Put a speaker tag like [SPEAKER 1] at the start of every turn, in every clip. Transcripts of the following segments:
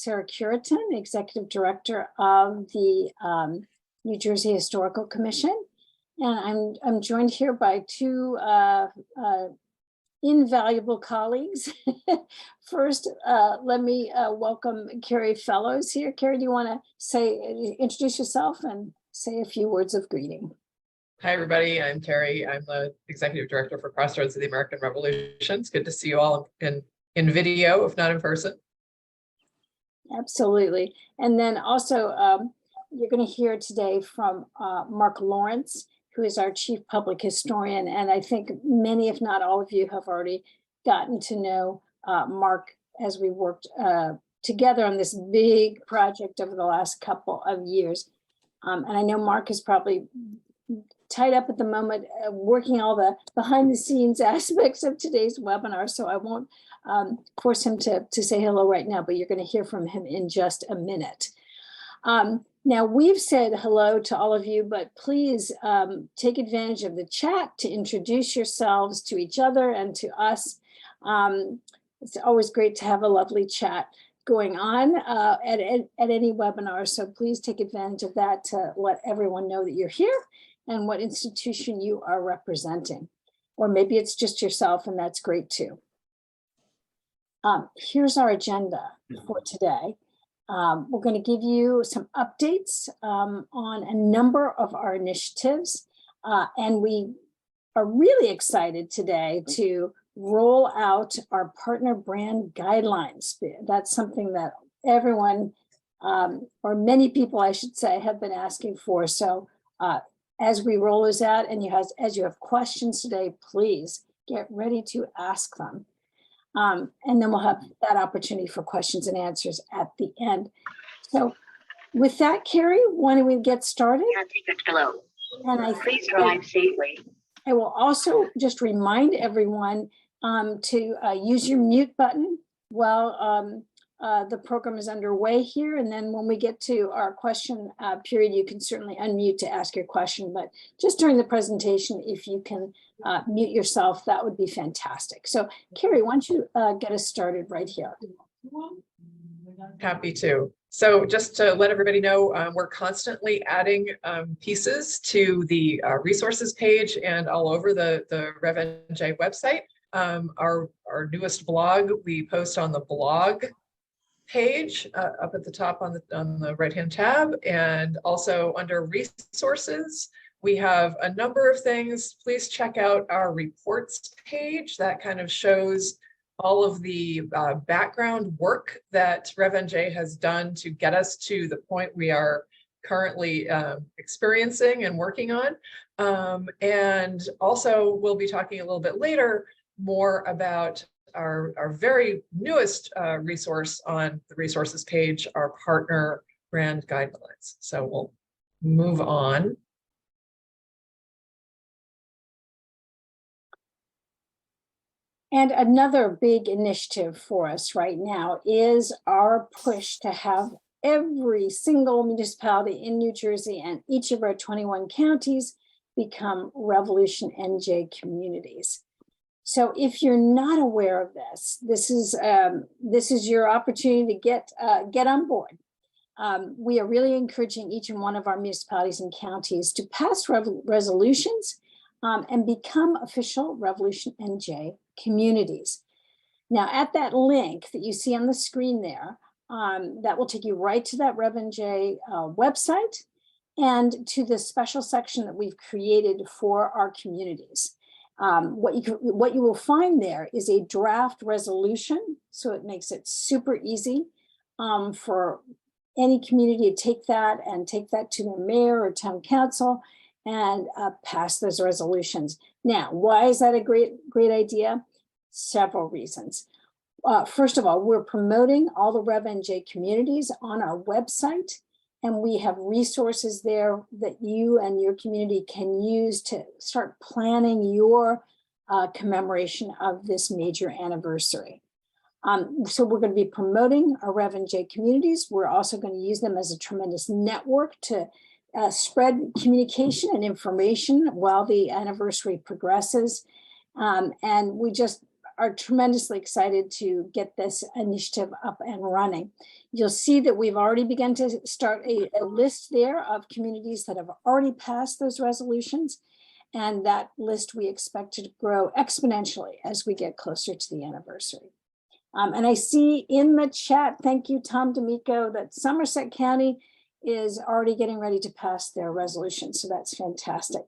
[SPEAKER 1] Sarah Curitan, Executive Director of the New Jersey Historical Commission. And I'm joined here by two invaluable colleagues. First, let me welcome Carrie Fellows here. Carrie, do you want to introduce yourself and say a few words of greeting?
[SPEAKER 2] Hi, everybody. I'm Carrie. I'm the Executive Director for Crossroads of the American Revolution. It's good to see you all in video, if not in person.
[SPEAKER 1] Absolutely. And then also, you're going to hear today from Mark Lawrence, who is our Chief Public Historian. And I think many, if not all of you, have already gotten to know Mark as we worked together on this big project over the last couple of years. And I know Mark is probably tied up at the moment, working all the behind the scenes aspects of today's webinar. So I won't force him to say hello right now, but you're going to hear from him in just a minute. Now, we've said hello to all of you, but please take advantage of the chat to introduce yourselves to each other and to us. It's always great to have a lovely chat going on at any webinar. So please take advantage of that to let everyone know that you're here and what institution you are representing. Or maybe it's just yourself, and that's great too. Here's our agenda for today. We're going to give you some updates on a number of our initiatives. And we are really excited today to roll out our partner brand guidelines. That's something that everyone, or many people, I should say, have been asking for. So as we roll this out and as you have questions today, please get ready to ask them. And then we'll have that opportunity for questions and answers at the end. So with that, Carrie, why don't we get started? And please drive safely. I will also just remind everyone to use your mute button while the program is underway here. And then when we get to our question period, you can certainly unmute to ask your question. But just during the presentation, if you can mute yourself, that would be fantastic. So Carrie, why don't you get us started right here?
[SPEAKER 2] Happy to. So just to let everybody know, we're constantly adding pieces to the resources page and all over the RevolutionNJ website. Our newest blog, we post on the blog page up at the top on the right-hand tab, and also under resources. We have a number of things. Please check out our reports page that kind of shows all of the background work that RevolutionNJ has done to get us to the point we are currently experiencing and working on. And also we'll be talking a little bit later more about our very newest resource on the resources page, our partner brand guidelines. So we'll move on.
[SPEAKER 1] And another big initiative for us right now is our push to have every single municipality in New Jersey and each of our 21 counties become RevolutionNJ communities. So if you're not aware of this, this is your opportunity to get on board. We are really encouraging each and one of our municipalities and counties to pass resolutions and become official RevolutionNJ communities. Now, at that link that you see on the screen there, that will take you right to that RevolutionNJ website and to the special section that we've created for our communities. What you will find there is a draft resolution, so it makes it super easy for any community to take that to their mayor or town council and pass those resolutions. Now, why is that a great idea? Several reasons. First of all, we're promoting all the RevolutionNJ communities on our website, and we have resources there that you and your community can use to start planning your commemoration of this major anniversary. So we're going to be promoting our RevolutionNJ communities. We're also going to use them as a tremendous network to spread communication and information while the anniversary progresses. And we just are tremendously excited to get this initiative up and running. You'll see that we've already begun to start a list there of communities that have already passed those resolutions. And that list we expect to grow exponentially as we get closer to the anniversary. And I see in the chat, thank you, Tom D'Amico, that Somerset County is already getting ready to pass their resolution. So that's fantastic.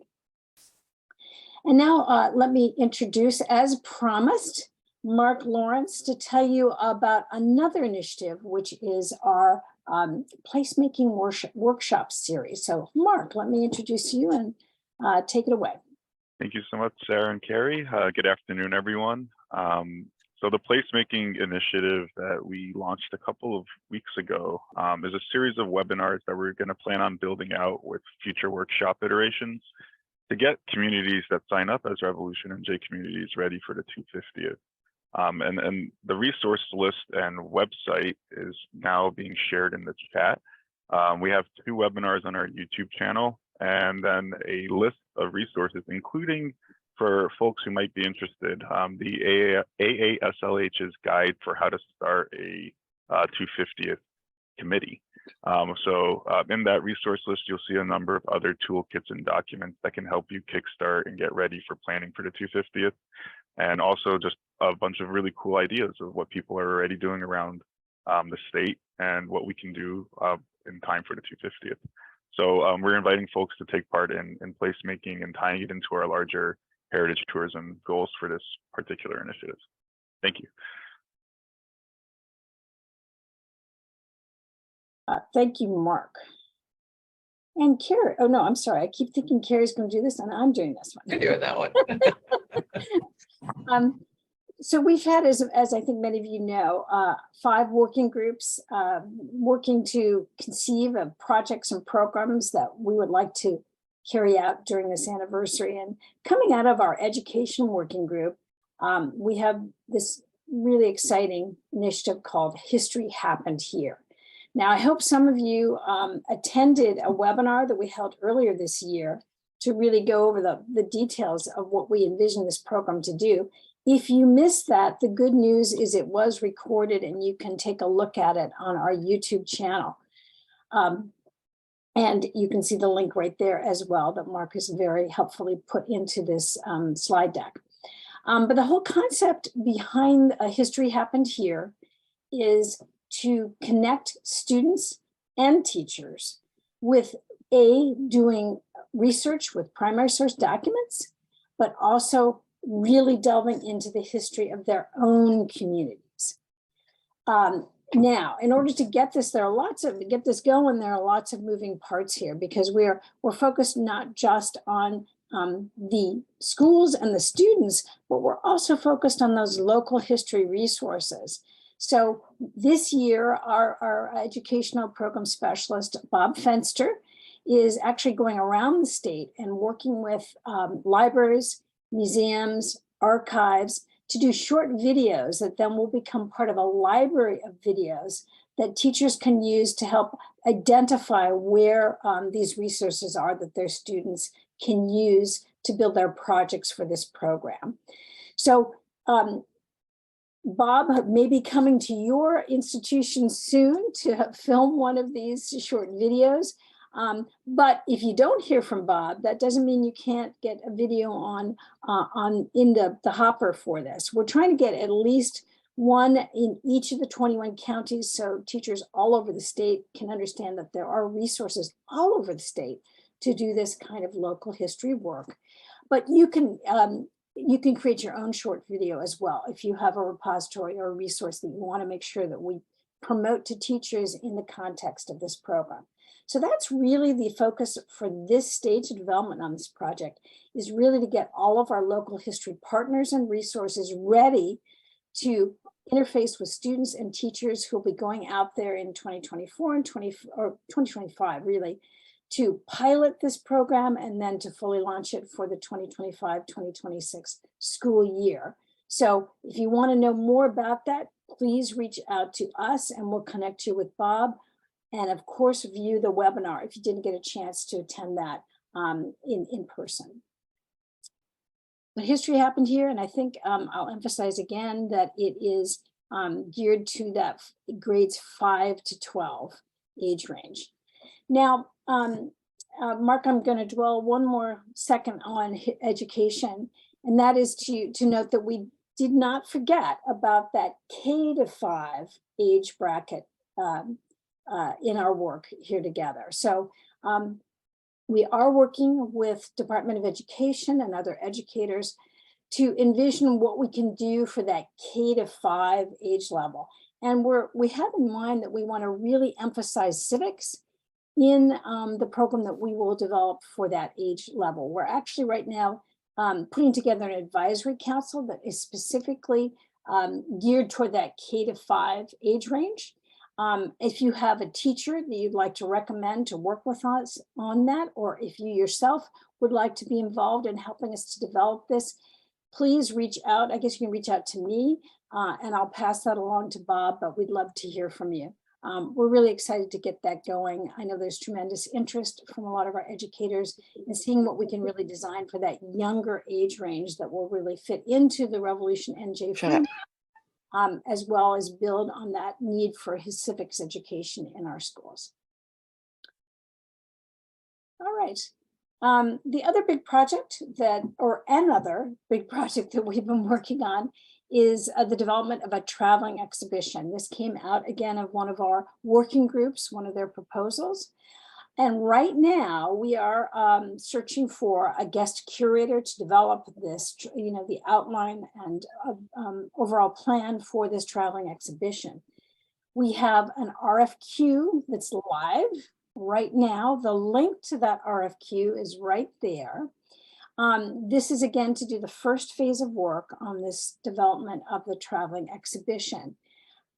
[SPEAKER 1] And now let me introduce, as promised, Mark Lawrence to tell you about another initiative, which is our placemaking workshop series. So Mark, let me introduce you and take it away.
[SPEAKER 3] Thank you so much, Sarah and Carrie. Good afternoon, everyone. So the placemaking initiative that we launched a couple of weeks ago is a series of webinars that we're going to plan on building out with future workshop iterations to get communities that sign up as RevolutionNJ communities ready for the 250th. And the resource list and website is now being shared in the chat. We have 2 webinars on our YouTube channel, and then a list of resources, including for folks who might be interested, the AASLH's guide for how to start a 250th committee. In that resource list, you'll see a number of other toolkits and documents that can help you kickstart and get ready for planning for the 250th. And also just a bunch of really cool ideas of what people are already doing around the state and what we can do in time for the 250th. So we're inviting folks to take part in placemaking and tying it into our larger heritage tourism goals for this particular initiative. Thank you.
[SPEAKER 1] Thank you, Mark. And Carrie, oh no, I'm sorry. I keep thinking Carrie's going to do this and I'm doing this one.
[SPEAKER 2] You're doing that one.
[SPEAKER 1] So we've had, as I think many of you know, 5 working groups working to conceive of projects and programs that we would like to carry out during this anniversary. And coming out of our education working group, we have this really exciting initiative called History Happened Here. Now, I hope some of you attended a webinar that we held earlier this year to really go over the details of what we envision this program to do. If you missed that, the good news is it was recorded and you can take a look at it on our YouTube channel. And you can see the link right there as well that Mark has very helpfully put into this slide deck. But the whole concept behind History Happened Here is to connect students and teachers with doing research with primary source documents, but also really delving into the history of their own communities. Now, in order to get this, there are lots of moving parts here because we're focused not just on the schools and the students, but we're also focused on those local history resources. So this year, our educational program specialist, Bob Fenster, is actually going around the state and working with libraries, museums, archives to do short videos that then will become part of a library of videos that teachers can use to help identify where these resources are that their students can use to build their projects for this program. So Bob may be coming to your institution soon to film one of these short videos. But if you don't hear from Bob, that doesn't mean you can't get a video in the hopper for this. We're trying to get at least one in each of the 21 counties so teachers all over the state can understand that there are resources all over the state to do this kind of local history work. But you can create your own short video as well if you have a repository or a resource that you want to make sure that we promote to teachers in the context of this program. So that's really the focus for this stage of development on this project, is really to get all of our local history partners and resources ready to interface with students and teachers who will be going out there in 2024 and 2025, really, to pilot this program and then to fully launch it for the 2025-2026 school year. So if you want to know more about that, please reach out to us and we'll connect you with Bob. And of course, view the webinar if you didn't get a chance to attend that in person. But history happened here, and I think I'll emphasize again that it is geared to that grades 5 to 12 age range. Now, Mark, I'm going to dwell one more second on education, and that is to note that we did not forget about that K to 5 age bracket in our work here together. So we are working with Department of Education and other educators to envision what we can do for that K to 5 age level. And we have in mind that we want to really emphasize civics in the program that we will develop for that age level. We're actually right now putting together an advisory council that is specifically geared toward that K to 5 age range. If you have a teacher that you'd like to recommend to work with us on that, or if you yourself would like to be involved in helping us to develop this, please reach out. I guess you can reach out to me and I'll pass that along to Bob, but we'd love to hear from you. We're really excited to get that going. I know there's tremendous interest from a lot of our educators in seeing what we can really design for that younger age range that will really fit into the RevolutionNJ framework. As well as build on that need for his civics education in our schools. All right. The other big project another big project that we've been working on is the development of a traveling exhibition. This came out again of one of our working groups, one of their proposals. And right now we are searching for a guest curator to develop this, the outline and overall plan for this traveling exhibition. We have an RFQ that's live right now. The link to that RFQ is right there. This is again to do the first phase of work on this development of the traveling exhibition.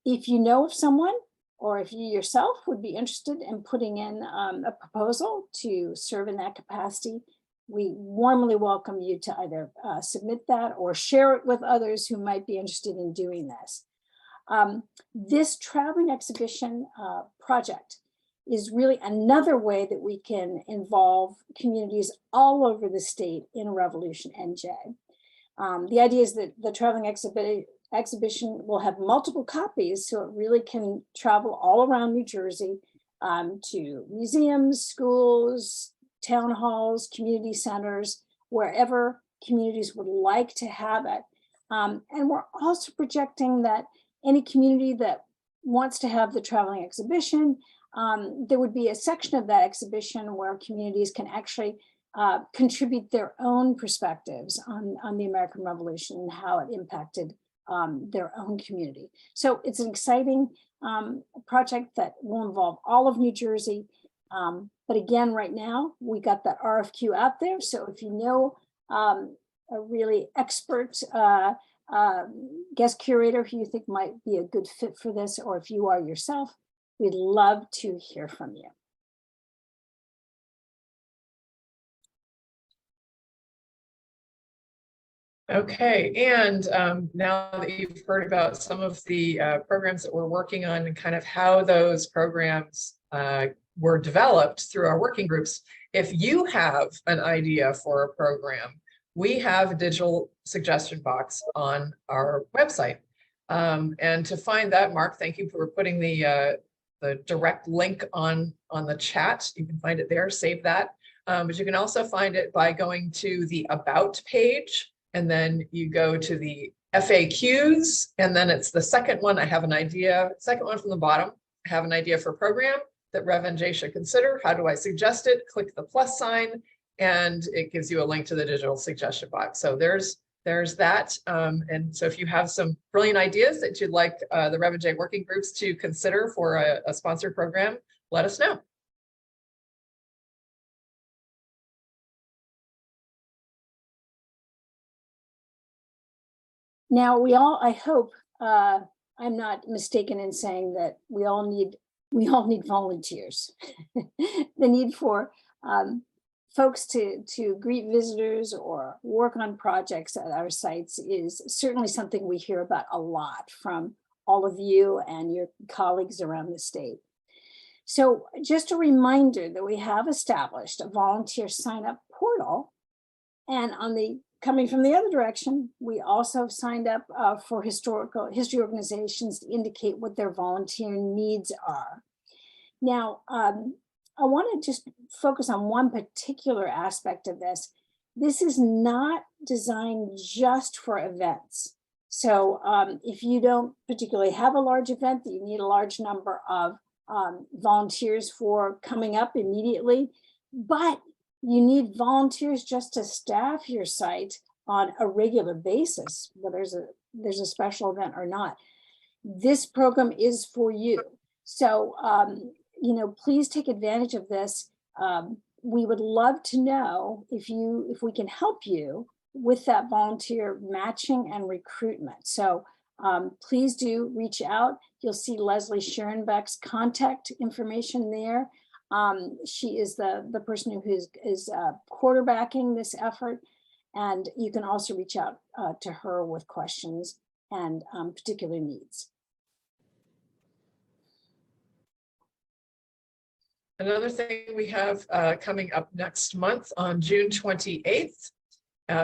[SPEAKER 1] If you know of someone, or if you yourself would be interested in putting in a proposal to serve in that capacity, we warmly welcome you to either submit that or share it with others who might be interested in doing this. This traveling exhibition project is really another way that we can involve communities all over the state in RevolutionNJ. The idea is that the traveling exhibition will have multiple copies, so it really can travel all around New Jersey to museums, schools, town halls, community centers, wherever communities would like to have it. And we're also projecting that any community that wants to have the traveling exhibition, there would be a section of that exhibition where communities can actually contribute their own perspectives on the American Revolution and how it impacted their own community. So it's an exciting project that will involve all of New Jersey. But again, right now, we got that RFQ out there. So if you know a really expert guest curator who you think might be a good fit for this, or if you are yourself, we'd love to hear from you.
[SPEAKER 2] Okay, and now that you've heard about some of the programs that we're working on and kind of how those programs were developed through our working groups, if you have an idea for a program, we have a digital suggestion box on our website. And to find that, Mark, thank you for putting the direct link on the chat. You can find it there, save that. But you can also find it by going to the About page. And then you go to the FAQs, and then it's the second one. I have an idea, second one from the bottom. I have an idea for a program that RevNJ should consider. How do I suggest it? Click the plus sign, and it gives you a link to the digital suggestion box. So there's that. And so if you have some brilliant ideas that you'd like the RevNJ working groups to consider for a sponsored program, let us know.
[SPEAKER 1] Now we all, I hope I'm not mistaken in saying that we all need volunteers. The need for folks to greet visitors or work on projects at our sites is certainly something we hear about a lot from all of you and your colleagues around the state. So just a reminder that we have established a volunteer sign-up portal, and on the coming from the other direction, we also have signed up for history organizations to indicate what their volunteer needs are. Now, I want to just focus on one particular aspect of this. This is not designed just for events. So if you don't particularly have a large event that you need a large number of volunteers for coming up immediately, but you need volunteers just to staff your site on a regular basis, whether there's a special event or not. This program is for you. So, please take advantage of this. We would love to know if we can help you with that volunteer matching and recruitment. So please do reach out. You'll see Leslie Scherenbeck's contact information there. She is the person who is quarterbacking this effort. And you can also reach out to her with questions and particular needs.
[SPEAKER 2] Another thing we have coming up next month on June 28th,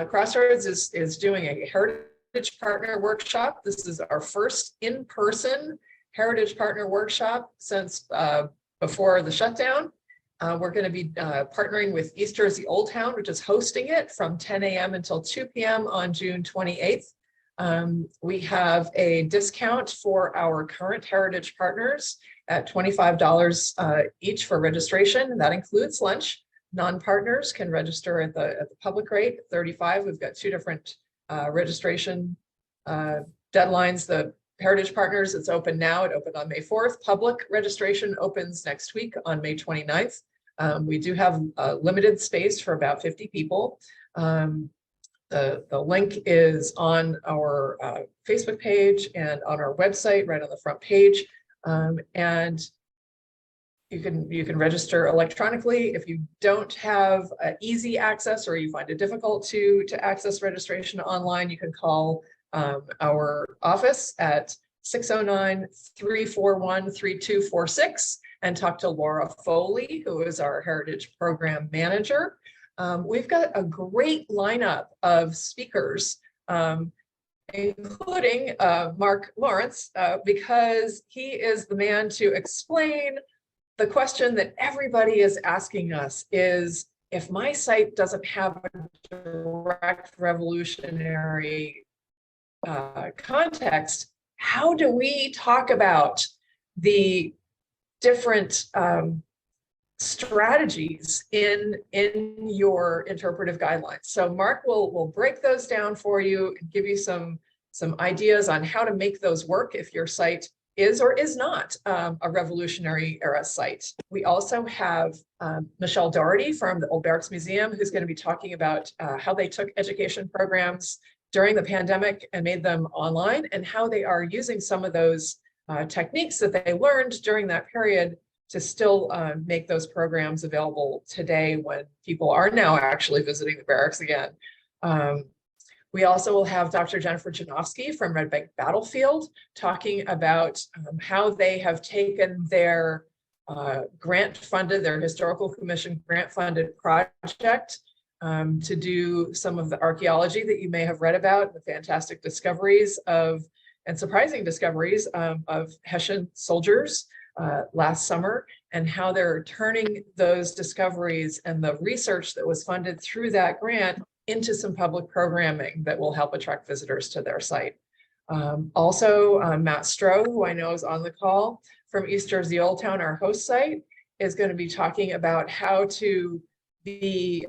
[SPEAKER 2] Crossroads is doing a Heritage Partner Workshop. This is our first in-person Heritage Partner Workshop since before the shutdown. We're going to be partnering with East Jersey Old Town, which is hosting it from 10 a.m. until 2 p.m. on June 28th. We have a discount for our current Heritage Partners at $25 each for registration. That includes lunch. Non-partners can register at the public rate, $35. We've got two different registration deadlines. The Heritage Partners, it's open now. It opened on May 4th. Public registration opens next week on May 29th. We do have a limited space for about 50 people. The link is on our Facebook page and on our website, right on the front page. And you can register electronically. If you don't have easy access or you find it difficult to access registration online, you can call our office at 609-341-3246 and talk to Laura Foley, who is our Heritage Program Manager. We've got a great lineup of speakers, including Mark Lawrence, because he is the man to explain the question that everybody is asking us is, if my site doesn't have a direct revolutionary context, how do we talk about the different strategies in your interpretive guidelines? So Mark will break those down for you and give you some ideas on how to make those work if your site is or is not a Revolutionary Era site. We also have Michelle Doherty from the Old Barracks Museum, who's going to be talking about how they took education programs during the pandemic and made them online, and how they are using some of those techniques that they learned during that period to still make those programs available today when people are now actually visiting the barracks again. We also will have Dr. Jennifer Janofsky from Red Bank Battlefield talking about how they have taken their grant-funded, their Historical Commission grant-funded project to do some of the archaeology that you may have read about, the fantastic discoveries and surprising discoveries of Hessian soldiers last summer, and how they're turning those discoveries and the research that was funded through that grant into some public programming that will help attract visitors to their site. Also, Matt Stroh, who I know is on the call from East Jersey Old Town, our host site, is going to be talking about how to be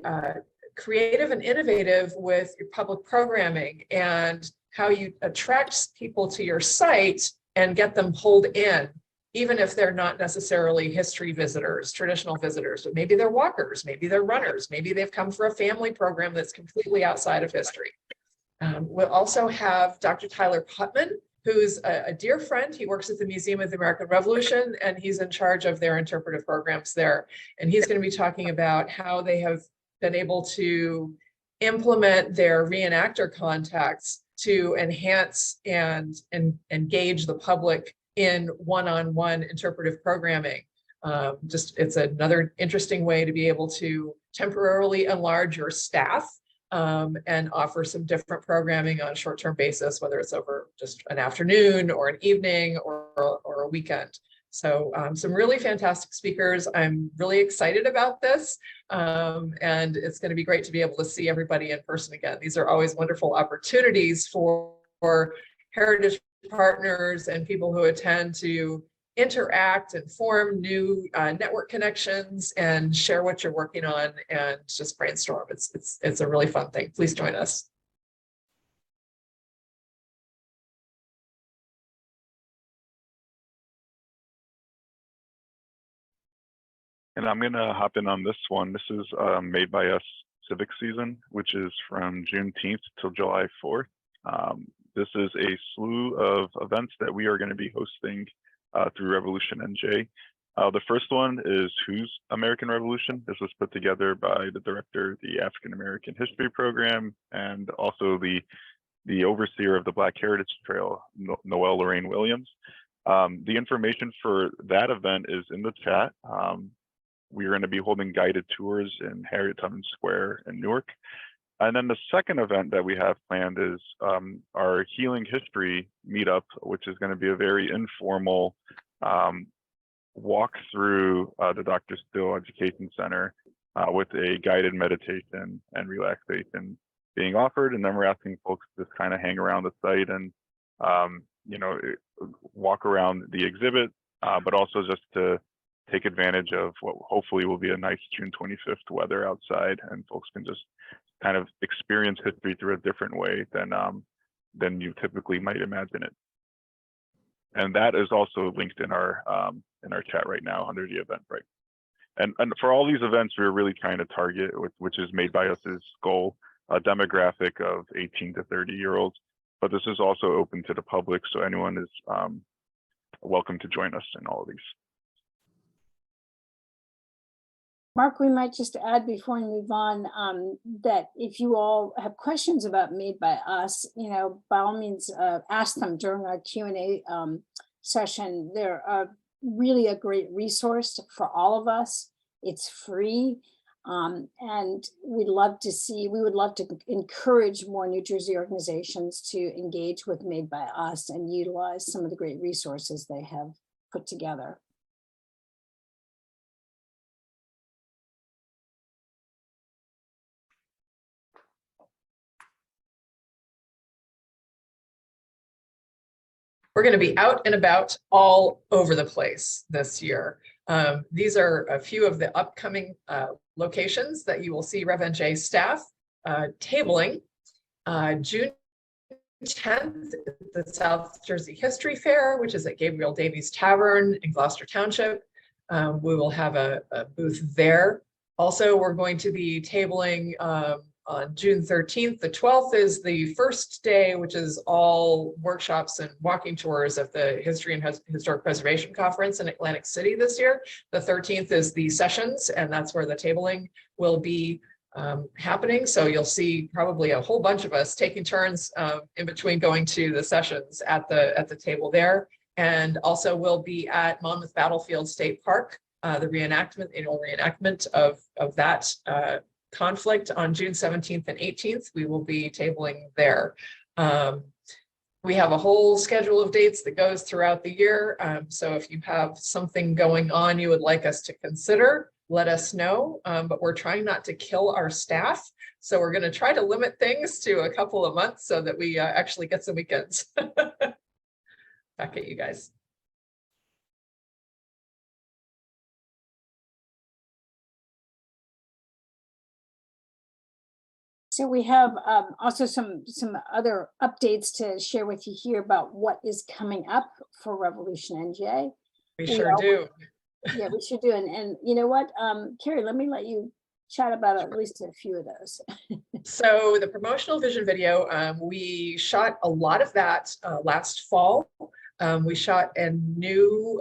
[SPEAKER 2] creative and innovative with your public programming and how you attract people to your site and get them pulled in, even if they're not necessarily history visitors, traditional visitors, but maybe they're walkers, maybe they're runners, maybe they've come for a family program that's completely outside of history. We'll also have Dr. Tyler Putman, who's a dear friend. He works at the Museum of the American Revolution, and he's in charge of their interpretive programs there. And he's going to be talking about how they have been able to implement their reenactor contacts to enhance and engage the public in one-on-one interpretive programming. It's another interesting way to be able to temporarily enlarge your staff and offer some different programming on a short-term basis, whether it's over just an afternoon or an evening or a weekend. So some really fantastic speakers. I'm really excited about this. And it's going to be great to be able to see everybody in person again. These are always wonderful opportunities for heritage partners and people who attend to interact and form new network connections and share what you're working on and just brainstorm. It's a really fun thing. Please join us.
[SPEAKER 3] And I'm going to hop in on this one. This is Made by Us Civic Season, which is from Juneteenth till July 4th. This is a slew of events that we are going to be hosting through RevolutionNJ. The first one is Who's American Revolution? This was put together by the director of the African American History Program and also the overseer of the Black Heritage Trail, Noelle Lorraine Williams. The information for that event is in the chat. We are going to be holding guided tours in Harriet Tubman Square in Newark. And then the second event that we have planned is our Healing History meetup, which is going to be a very informal walk through the Dr. Still Education Center with a guided meditation and relaxation being offered. And then we're asking folks to just kind of hang around the site and, you know, walk around the exhibit, but also just to take advantage of what hopefully will be a nice June 25th weather outside, and folks can just kind of experience history through a different way than you typically might imagine it. And that is also linked in our chat right now under the Eventbrite. And for all these events, we're really trying to target, which is Made by Us's goal, a demographic of 18 to 30-year-olds. But this is also open to the public, so anyone is welcome to join us in all of these.
[SPEAKER 1] Mark, we might just add before we move on that if you all have questions about Made by Us, you know, by all means, ask them during our Q&A session. They're really a great resource for all of us. It's free. And we would love to encourage more New Jersey organizations to engage with Made by Us and utilize some of the great resources they have put together.
[SPEAKER 2] We're going to be out and about all over the place this year. These are a few of the upcoming locations that you will see RevNJ staff tabling. June 10th, the South Jersey History Fair, which is at Gabriel Davies Tavern in Gloucester Township. We will have a booth there. Also, we're going to be tabling on June 13th. The 12th is the first day, which is all workshops and walking tours of the History and Historic Preservation Conference in Atlantic City this year. The 13th is the sessions, and that's where the tabling will be happening. So you'll see probably a whole bunch of us taking turns in between going to the sessions at the table there. And also we'll be at Monmouth Battlefield State Park, the annual reenactment of that conflict on June 17th and 18th. We will be tabling there. We have a whole schedule of dates that goes throughout the year. So if you have something going on you would like us to consider, let us know. But we're trying not to kill our staff. So we're going to try to limit things to a couple of months so that we actually get some weekends. Back at you guys.
[SPEAKER 1] So we have also some other updates to share with you here about what is coming up for RevolutionNJ.
[SPEAKER 2] We sure do.
[SPEAKER 1] Yeah, we sure do. And you know what, Carrie, let me let you chat about at least a few of those.
[SPEAKER 2] So the promotional vision video, we shot a lot of that last fall. We shot a new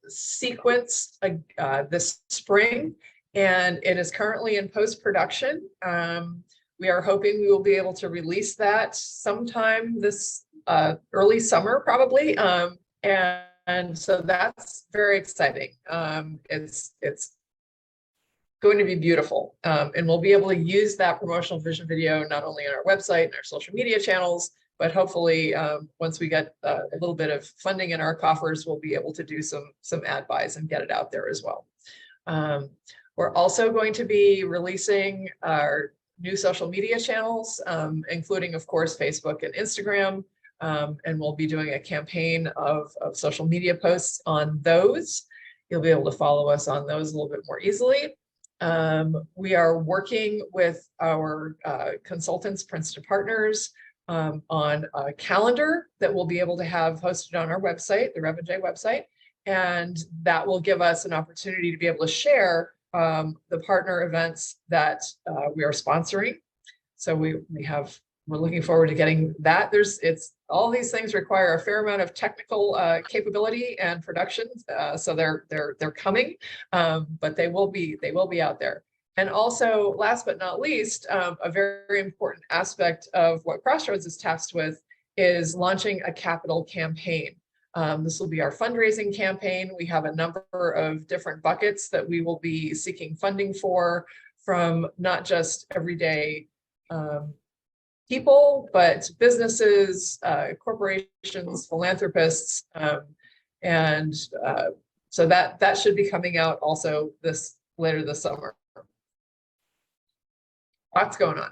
[SPEAKER 2] sequence this spring, and it is currently in post-production. We are hoping we will be able to release that sometime this early summer, probably. And so that's very exciting. It's going to be beautiful. And we'll be able to use that promotional vision video not only on our website and our social media channels, but hopefully once we get a little bit of funding in our coffers, we'll be able to do some ad buys and get it out there as well. We're also going to be releasing our new social media channels, including, of course, Facebook and Instagram. And we'll be doing a campaign of social media posts on those. You'll be able to follow us on those a little bit more easily. We are working with our consultants, Princeton partners, on a calendar that we'll be able to have hosted on our website, the RevolutionNJ website. And that will give us an opportunity to be able to share the partner events that we are sponsoring. So we're looking forward to getting that. All these things require a fair amount of technical capability and production. So they're coming, but they will be out there. And also, last but not least, a very important aspect of what Crossroads is tasked with is launching a capital campaign. This will be our fundraising campaign. We have a number of different buckets that we will be seeking funding for, from not just everyday people, but businesses, corporations, philanthropists, and so that should be coming out also later this summer. Lots going on.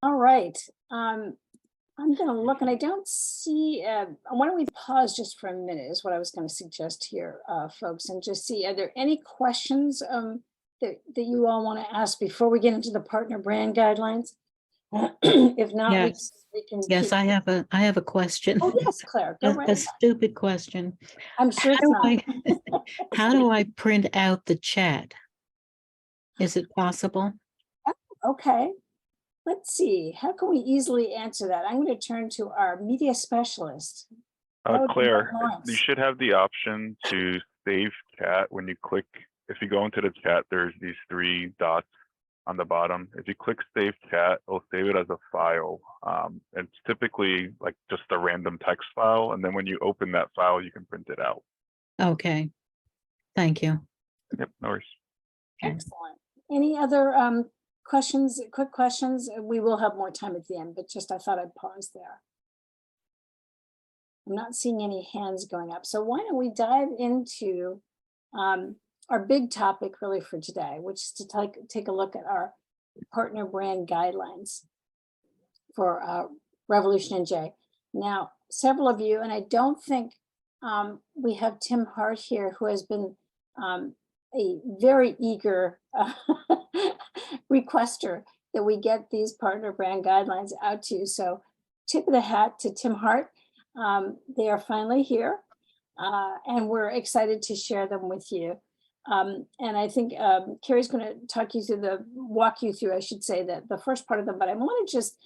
[SPEAKER 1] All right. I'm going to look, and I don't see. Why don't we pause just for a minute? Is what I was going to suggest here, folks, and just see, are there any questions that you all want to ask before we get into the partner brand guidelines? If not,
[SPEAKER 4] Yes.
[SPEAKER 1] we can.
[SPEAKER 4] Yes, I have a question.
[SPEAKER 1] Oh yes, Claire, go right
[SPEAKER 4] A
[SPEAKER 1] ahead.
[SPEAKER 4] stupid question.
[SPEAKER 1] I'm sure it's not.
[SPEAKER 4] How do I print out the chat? Is it possible?
[SPEAKER 1] Okay. Let's see. How can we easily answer that? I'm going to turn to our media specialist.
[SPEAKER 3] Claire, you should have the option to save chat when you click. If you go into the chat, there's these 3 dots on the bottom. If you click save chat, it'll save it as a file. It's typically like just a random text file. And then when you open that file, you can print it out.
[SPEAKER 4] Okay. Thank you.
[SPEAKER 3] Yep, no worries.
[SPEAKER 1] Excellent. Any other questions, quick questions? We will have more time at the end, but just I thought I'd pause there. I'm not seeing any hands going up. So why don't we dive into our big topic really for today, which is to take a look at our partner brand guidelines for RevolutionNJ. Now, several of you, and I don't think we have Tim Hart here, who has been a very eager requester that we get these partner brand guidelines out to. So tip of the hat to Tim Hart. They are finally here, and we're excited to share them with you. And I think Carrie's going to walk you through, I should say, that the first part of them, but I want to just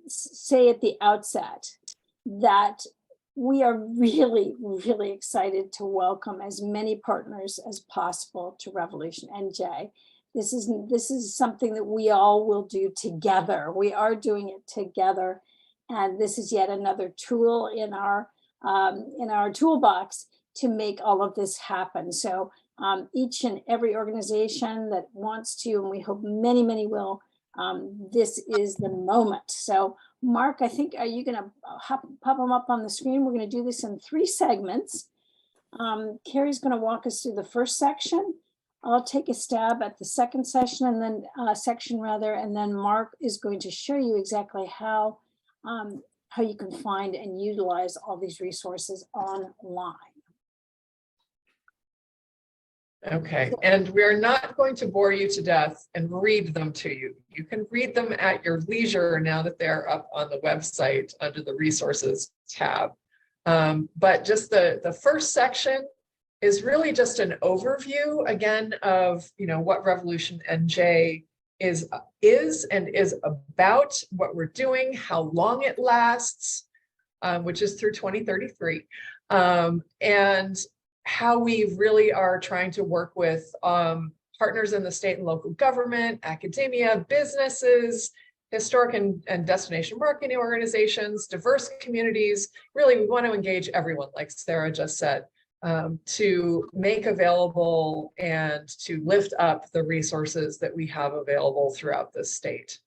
[SPEAKER 1] say at the outset that we are really, really excited to welcome as many partners as possible to RevolutionNJ. This is something that we all will do together. We are doing it together, and this is yet another tool in our toolbox to make all of this happen. So each and every organization that wants to, and we hope many, many will, this is the moment. So Mark, I think, are you going to pop them up on the screen? We're going to do this in 3 segments. Carrie's going to walk us through the first section. I'll take a stab at the second section and then and then Mark is going to show you exactly how you can find and utilize all these resources online.
[SPEAKER 2] Okay, and we're not going to bore you to death and read them to you. You can read them at your leisure now that they're up on the website under the resources tab. But just the first section is really just an overview again of what RevolutionNJ is about, what we're doing, how long it lasts, which is through 2033, and how we really are trying to work with partners in the state and local government, academia, businesses, historic and destination marketing organizations, diverse communities. Really, we want to engage everyone, like Sarah just said. to make available and to lift up the resources that we have available throughout the state.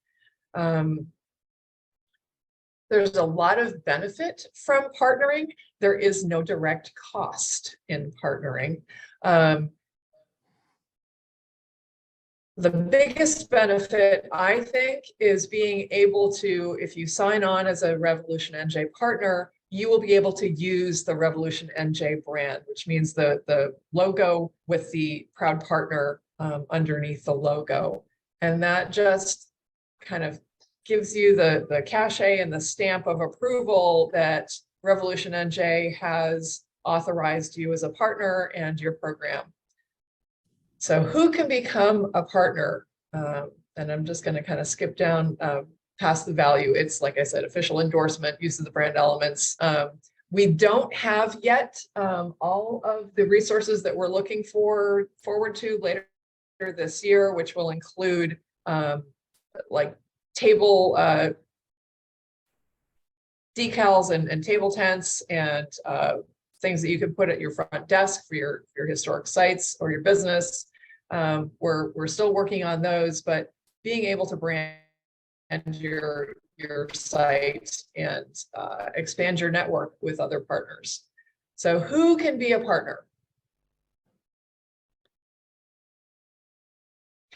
[SPEAKER 2] There's a lot of benefit from partnering. There is no direct cost in partnering. The biggest benefit, I think, is being able to, if you sign on as a RevolutionNJ partner, you will be able to use the RevolutionNJ brand, which means the logo with the proud partner underneath the logo. And that just kind of gives you the cachet and the stamp of approval that RevolutionNJ has authorized you as a partner and your program. So who can become a partner? And I'm just going to kind of skip down past the value. It's, like I said, official endorsement, use of the brand elements. We don't have yet all of the resources that we're looking forward to later this year, which will include like table decals and table tents and things that you can put at your front desk for your historic sites or your business. We're still working on those, but being able to brand your site and expand your network with other partners. So who can be a partner?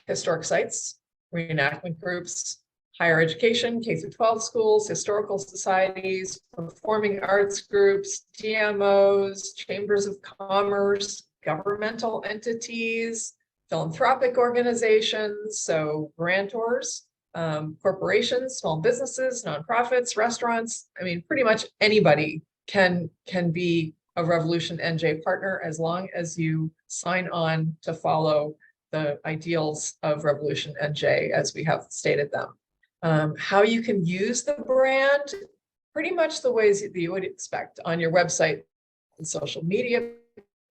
[SPEAKER 2] Historic sites, reenactment groups, higher education, K-12 schools, historical societies, performing arts groups, GMOs, chambers of commerce, governmental entities, philanthropic organizations, so grantors, corporations, small businesses, nonprofits, restaurants. I mean, pretty much anybody can be a RevolutionNJ partner as long as you sign on to follow the ideals of RevolutionNJ as we have stated them. How you can use the brand, pretty much the ways that you would expect on your website and social media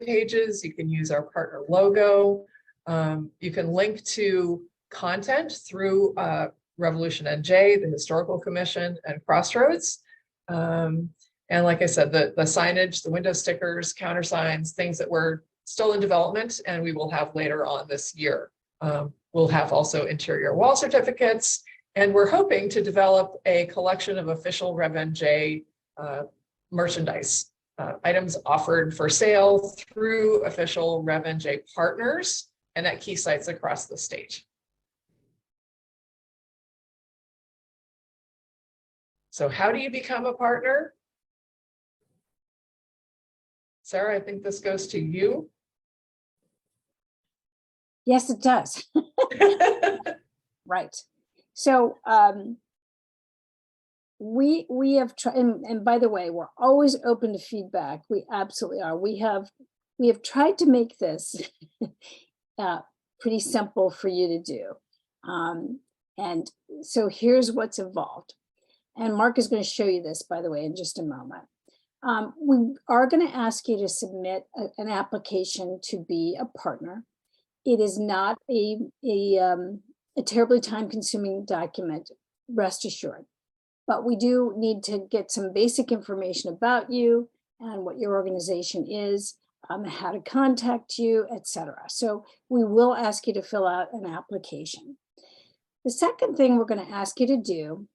[SPEAKER 2] pages. You can use our partner logo. You can link to content through RevolutionNJ, the Historical Commission, and Crossroads. And like I said, the signage, the window stickers, countersigns, things that were still in development and we will have later on this year. We'll have also interior wall certificates, and we're hoping to develop a collection of official RevNJ merchandise, items offered for sale through official RevNJ partners and at key sites across the state. So how do you become a partner? Sarah, I think this goes to you.
[SPEAKER 1] Yes, it does. Right. So we have tried, and by the way, we're always open to feedback. We absolutely are. We have tried to make this pretty simple for you to do. And so here's what's involved. And Mark is going to show you this, by the way, in just a moment. We are going to ask you to submit an application to be a partner. It is not a terribly time-consuming document, rest assured. But we do need to get some basic information about you and what your organization is, how to contact you, etc. So we will ask you to fill out an application. The second thing we're going to ask you to do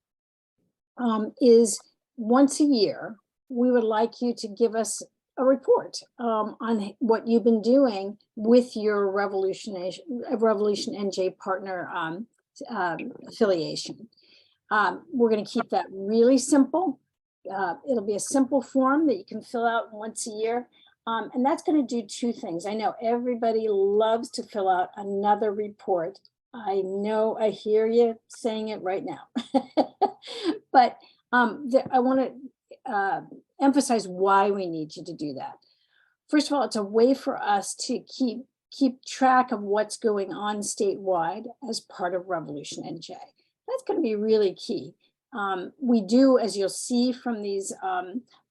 [SPEAKER 1] is once a year, we would like you to give us a report on what you've been doing with your RevolutionNJ partner affiliation. We're going to keep that really simple. It'll be a simple form that you can fill out once a year. And that's going to do two things. I know everybody loves to fill out another report. I know, I hear you saying it right now. But I want to emphasize why we need you to do that. First of all, it's a way for us to keep track of what's going on statewide as part of RevolutionNJ. That's going to be really key. We do, as you'll see from these,